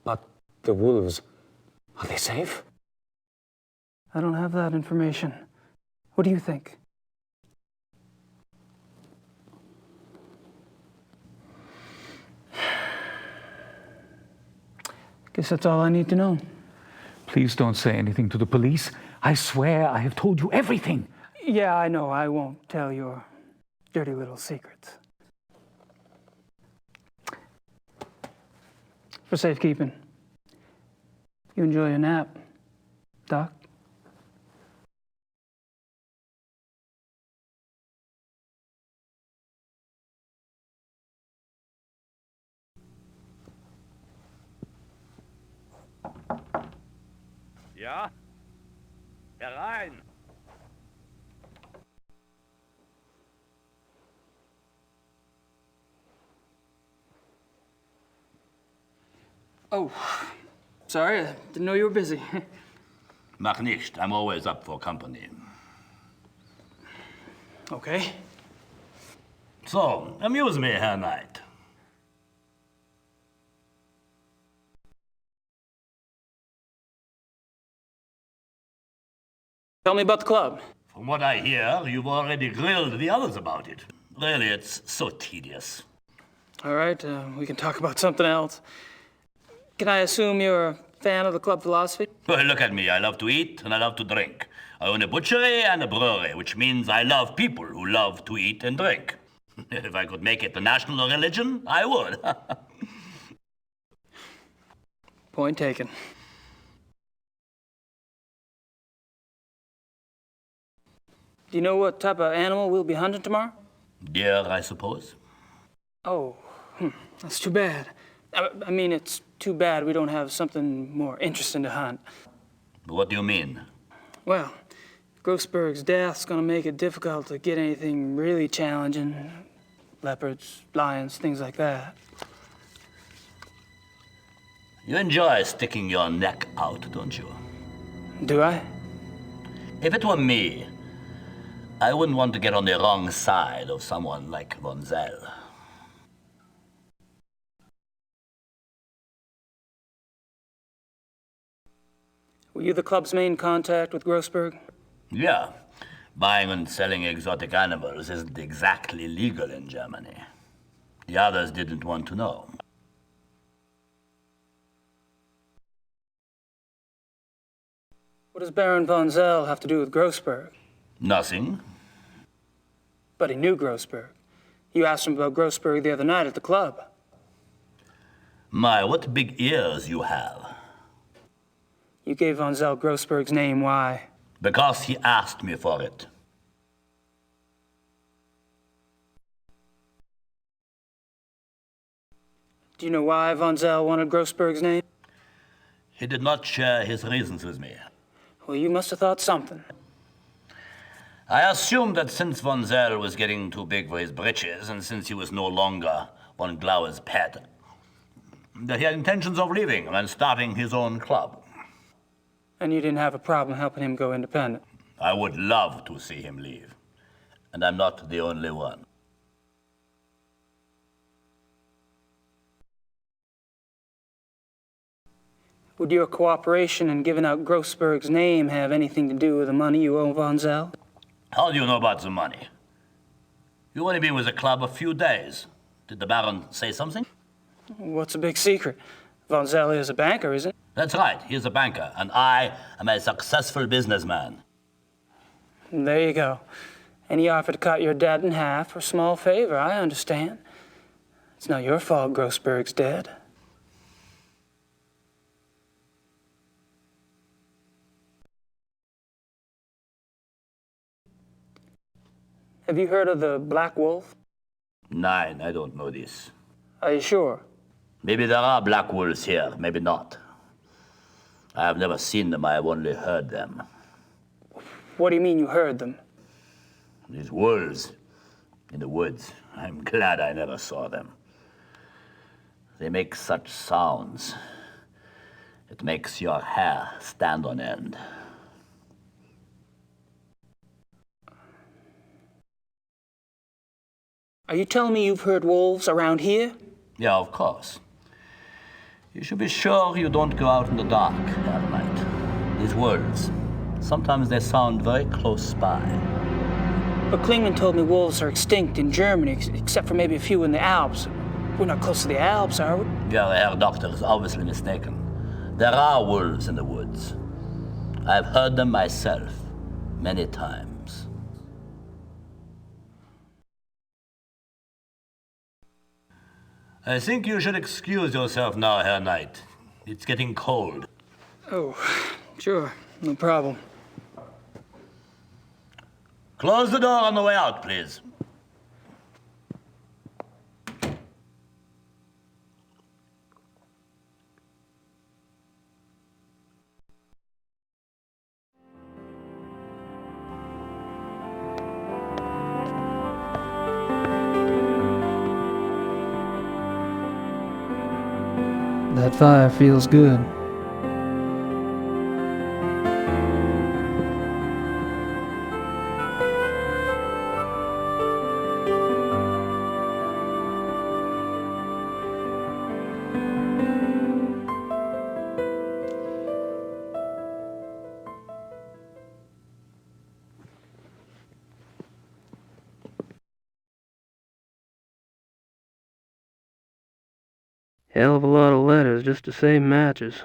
But the wolves, are they safe? I don't have that information. What do you think? Guess that's all I need to know. Please don't say anything to the police. I swear I have told you everything. Yeah, I know. I won't tell your dirty little secrets. For safekeeping. You enjoy your nap, Doc? Ja? Herein! Oh, sorry, I didn't know you were busy. Mach nicht. I'm always up for company. Okay. So, amuse me, Herr Knight. Tell me about the club. From what I hear, you've already grilled the others about it. Really, it's so tedious. All right, we can talk about something else. Can I assume you're a fan of the club philosophy? Well, look at me. I love to eat and I love to drink. I own a butchery and a brewery, which means I love people who love to eat and drink. If I could make it the national religion, I would. Point taken. Do you know what type of animal we'll be hunting tomorrow? Deer, I suppose. Oh, that's too bad. I mean, it's too bad we don't have something more interesting to hunt. What do you mean? Well, Grossberg's death's gonna make it difficult to get anything really challenging. Leopards, lions, things like that. You enjoy sticking your neck out, don't you? Do I? If it were me, I wouldn't want to get on the wrong side of someone like Von Zell. Were you the club's main contact with Grossberg? Yeah. Buying and selling exotic animals isn't exactly legal in Germany. The others didn't want to know. What does Baron von Zell have to do with Grossberg? Nothing. But he knew Grossberg. You asked him about Grossberg the other night at the club. My, what big ears you have. You gave von Zell Grossberg's name, why? Because he asked me for it. Do you know why von Zell wanted Grossberg's name? He did not share his reasons with me. Well, you must have thought something. I assumed that since von Zell was getting too big for his britches, and since he was no longer von Glauer's pet, that he had intentions of leaving and starting his own club. And you didn't have a problem helping him go independent? I would love to see him leave. And I'm not the only one. Would your cooperation in giving out Grossberg's name have anything to do with the money you owe von Zell? How do you know about the money? You've only been with the club a few days. Did the Baron say something? What's a big secret? Von Zell is a banker, isn't he? That's right, he's a banker, and I am a successful businessman. There you go. And he offered to cut your debt in half for a small favor, I understand. It's not your fault Grossberg's dead. Have you heard of the Black Wolf? Nein, I don't know this. Are you sure? Maybe there are black wolves here, maybe not. I have never seen them, I have only heard them. What do you mean you heard them? These wolves in the woods, I'm glad I never saw them. They make such sounds. It makes your hair stand on end. Are you telling me you've heard wolves around here? Yeah, of course. You should be sure you don't go out in the dark at night. These wolves, sometimes they sound very close by. But Klingman told me wolves are extinct in Germany, except for maybe a few in the Alps. We're not close to the Alps, are we? Yeah, the Herr Doctor is obviously mistaken. There are wolves in the woods. I've heard them myself, many times. I think you should excuse yourself now, Herr Knight. It's getting cold. Oh, sure, no problem. Close the door on the way out, please. That fire feels good. Hell of a lot of letters just to save matches.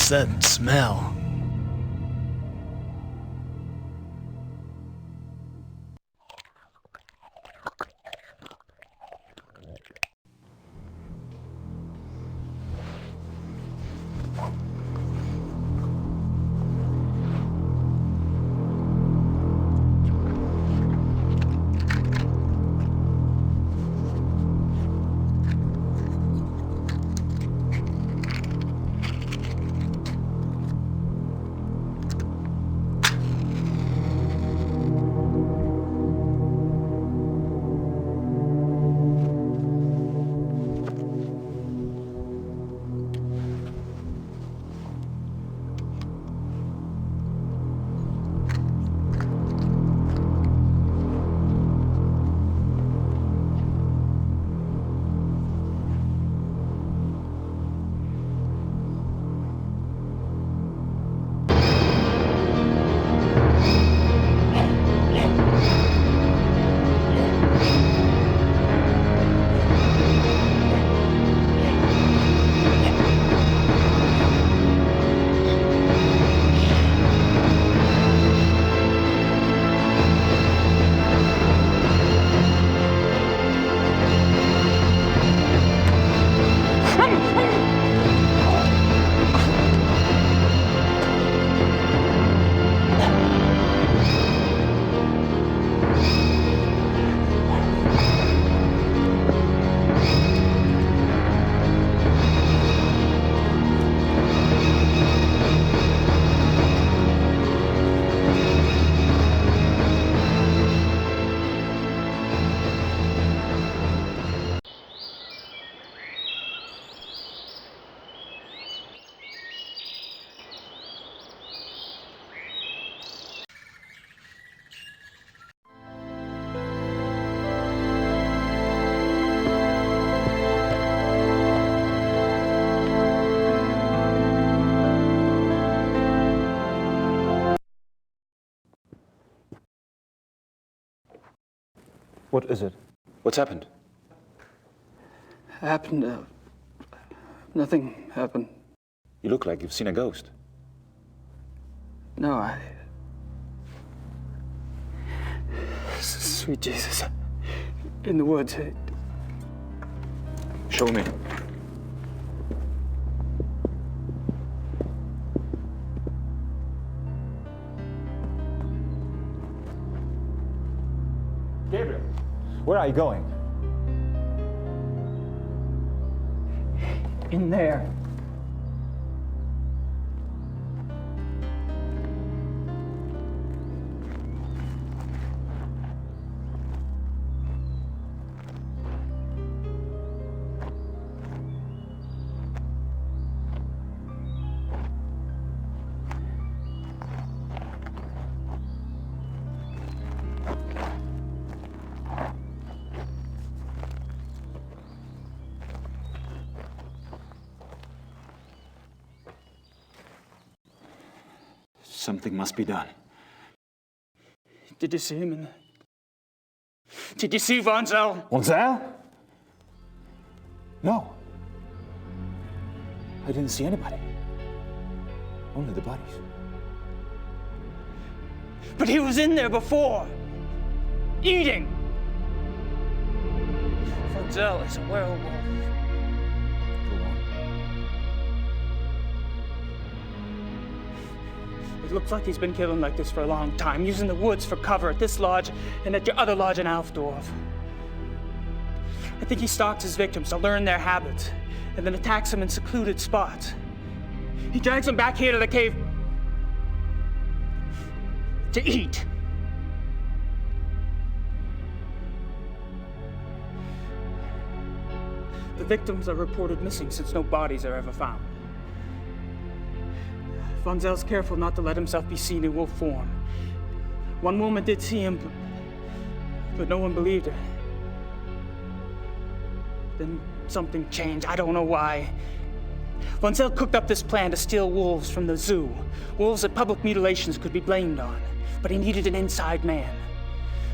What's that smell? What is it? What's happened? Nothing happened. You look like you've seen a ghost. No, Sweet Jesus. In the woods. Show me. Gabriel, where are you going? In there. Something must be done. Did you see him Did you see Von Zell? Von Zell? No. I didn't see anybody. Only the bodies. But he was in there before. Eating. Von Zell is a werewolf. It looks like he's been killing like this for a long time, using the woods for cover at this lodge and at your other lodge in Alfdorf. I think he stalks his victims to learn their habits and then attacks them in secluded spots. He drags them back here to the cave to eat. The victims are reported missing since no bodies are ever found. Von Zell's careful not to let himself be seen in wolf form. One woman did see him, but no one believed her. Then something changed, I don't know why. Von Zell cooked up this plan to steal wolves from the zoo. Wolves that public mutilations could be blamed on. But he needed an inside man.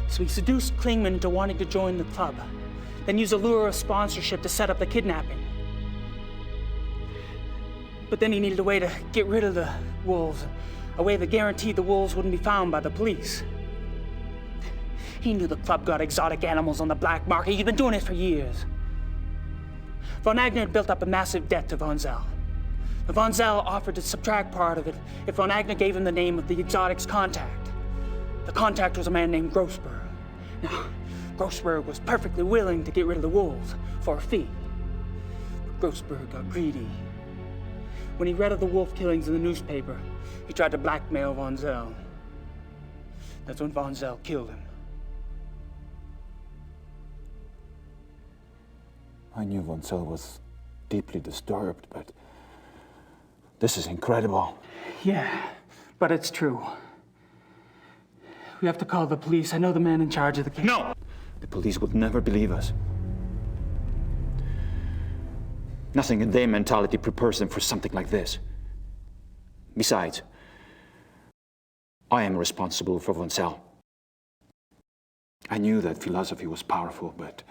So he seduced Klingman into wanting to join the club, then used a lure of sponsorship to set up the kidnapping. But then he needed a way to get rid of the wolves, a way that guaranteed the wolves wouldn't be found by the police. He knew the club got exotic animals on the black market. He'd been doing it for years. Von Agner had built up a massive debt to Von Zell. Von Zell offered to subtract part of it if Von Agner gave him the name of the exotic's contact. The contact was a man named Grossberg. Now, Grossberg was perfectly willing to get rid of the wolves for a fee. But Grossberg got greedy. When he read of the wolf killings in the newspaper, he tried to blackmail Von Zell. That's when Von Zell killed him. I knew Von Zell was deeply disturbed, but this is incredible. Yeah, but it's true. We have to call the police. I know the man in charge of the case. No! The police would never believe us. Nothing in their mentality prepares them for something like this. Besides, I am responsible for Von Zell. I knew that philosophy was powerful, but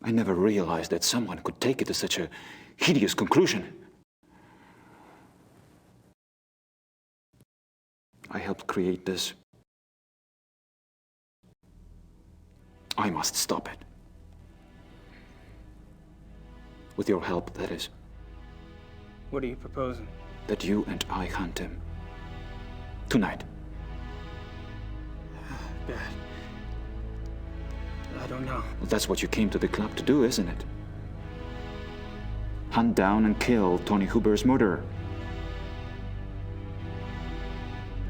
I never realized that someone could take it to such a hideous conclusion. I helped create this. I must stop it. With your help, that is. What are you proposing? That you and I hunt him. Tonight. Bad. I don't know. Well, that's what you came to the club to do, isn't it? Hunt down and kill Tony Huber's murderer.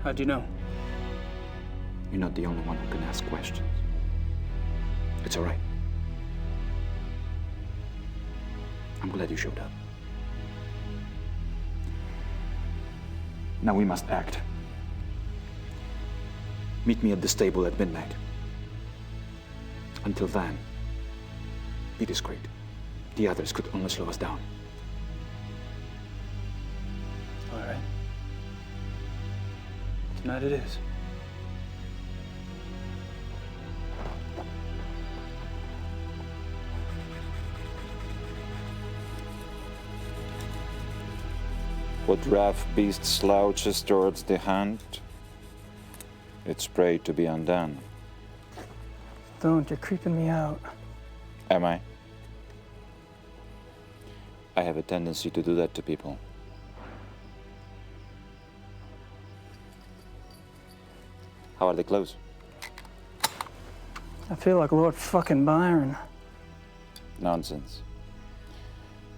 How'd you know? You're not the only one who can ask questions. It's all right. I'm glad you showed up. Now we must act. Meet me at the stable at midnight. Until then, be discreet. The others could only slow us down. All right. Tonight it is. What rough beast slouches towards the hunt, its prey to be undone. Don't, you're creeping me out. Am I? I have a tendency to do that to people. How are they clothes? I feel like Lord fucking Byron. Nonsense.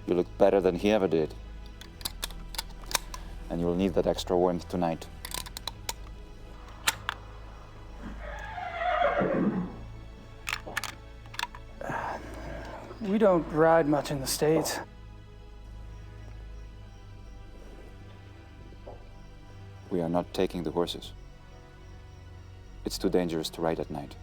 You look better than he ever did. And you'll need that extra warmth tonight. We don't ride much in the States. We are not taking the horses. It's too dangerous to ride at night.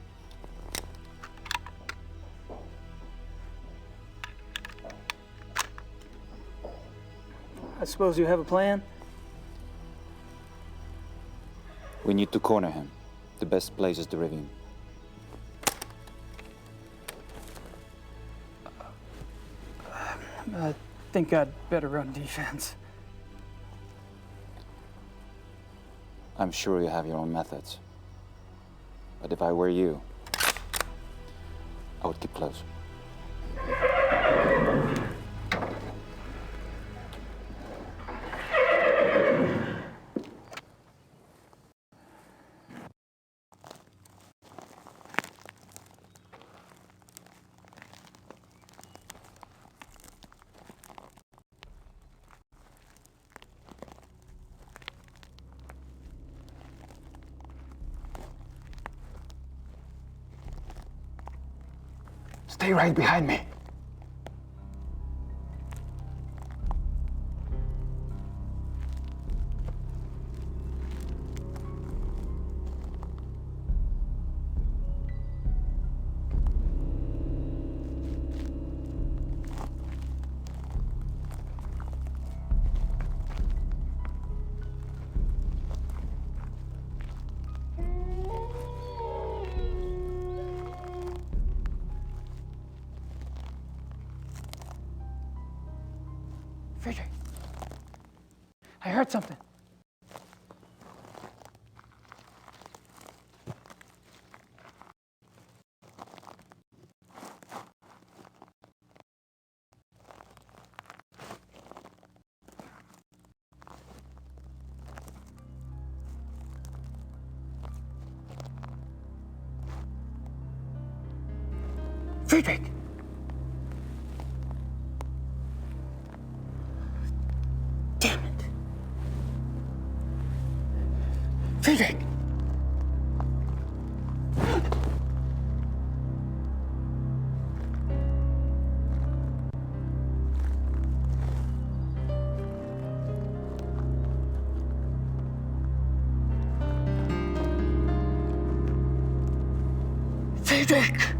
I suppose you have a plan? We need to corner him. The best place is the ravine. I think I'd better run defense. I'm sure you have your own methods. But if I were you, I would keep close. Stay right behind me. I heard something. Friedrich! Damn it! Friedrich! Friedrich!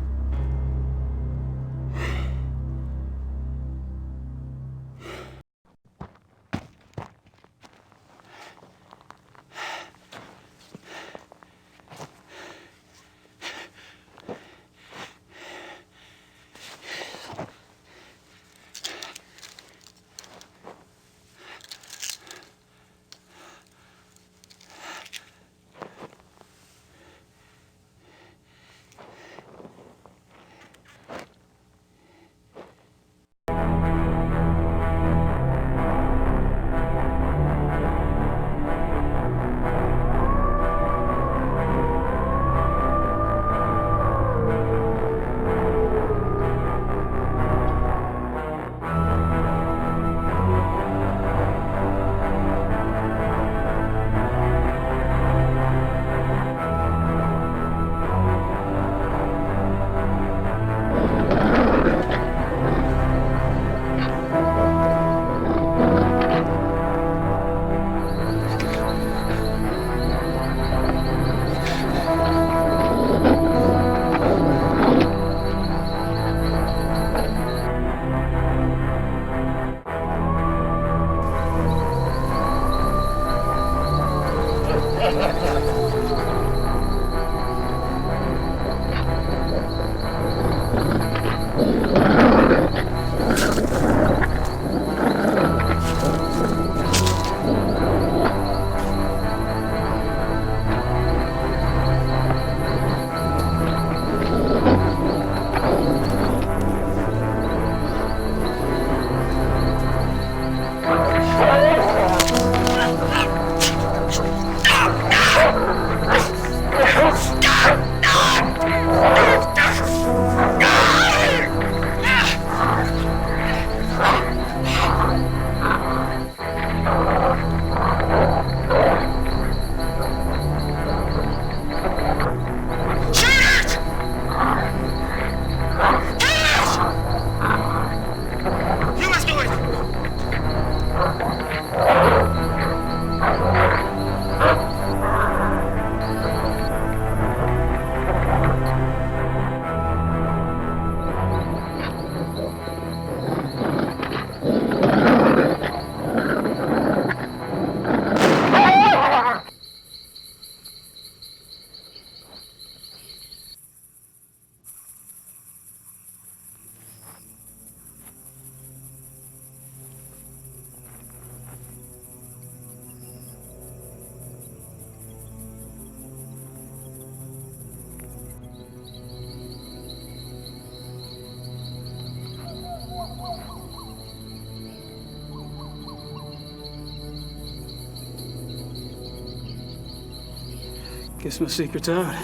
Guess my secret's out.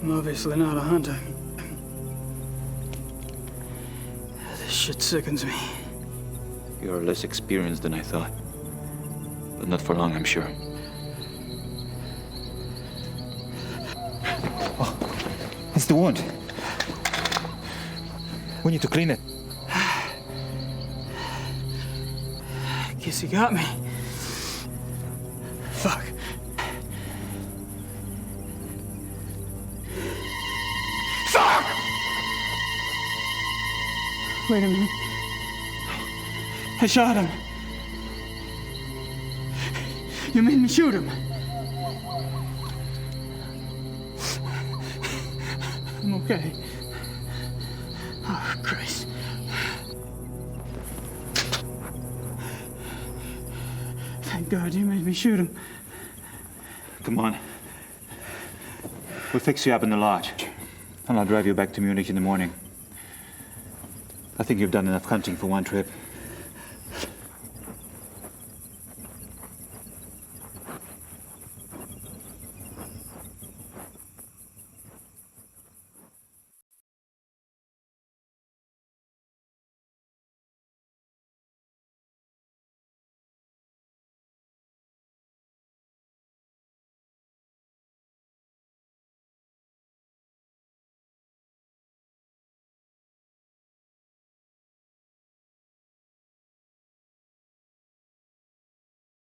I'm obviously not a hunter. This shit sickens me. You're less experienced than I thought. But not for long, I'm sure. Oh, it's the wound. We need to clean it. Guess he got me. Fuck. Fuck! Wait a minute. I shot him. You made me shoot him. I'm okay. Oh, Christ. God, you made me shoot him. Come on. We'll fix you up in the lodge. And I'll drive you back to Munich in the morning. I think you've done enough hunting for one trip.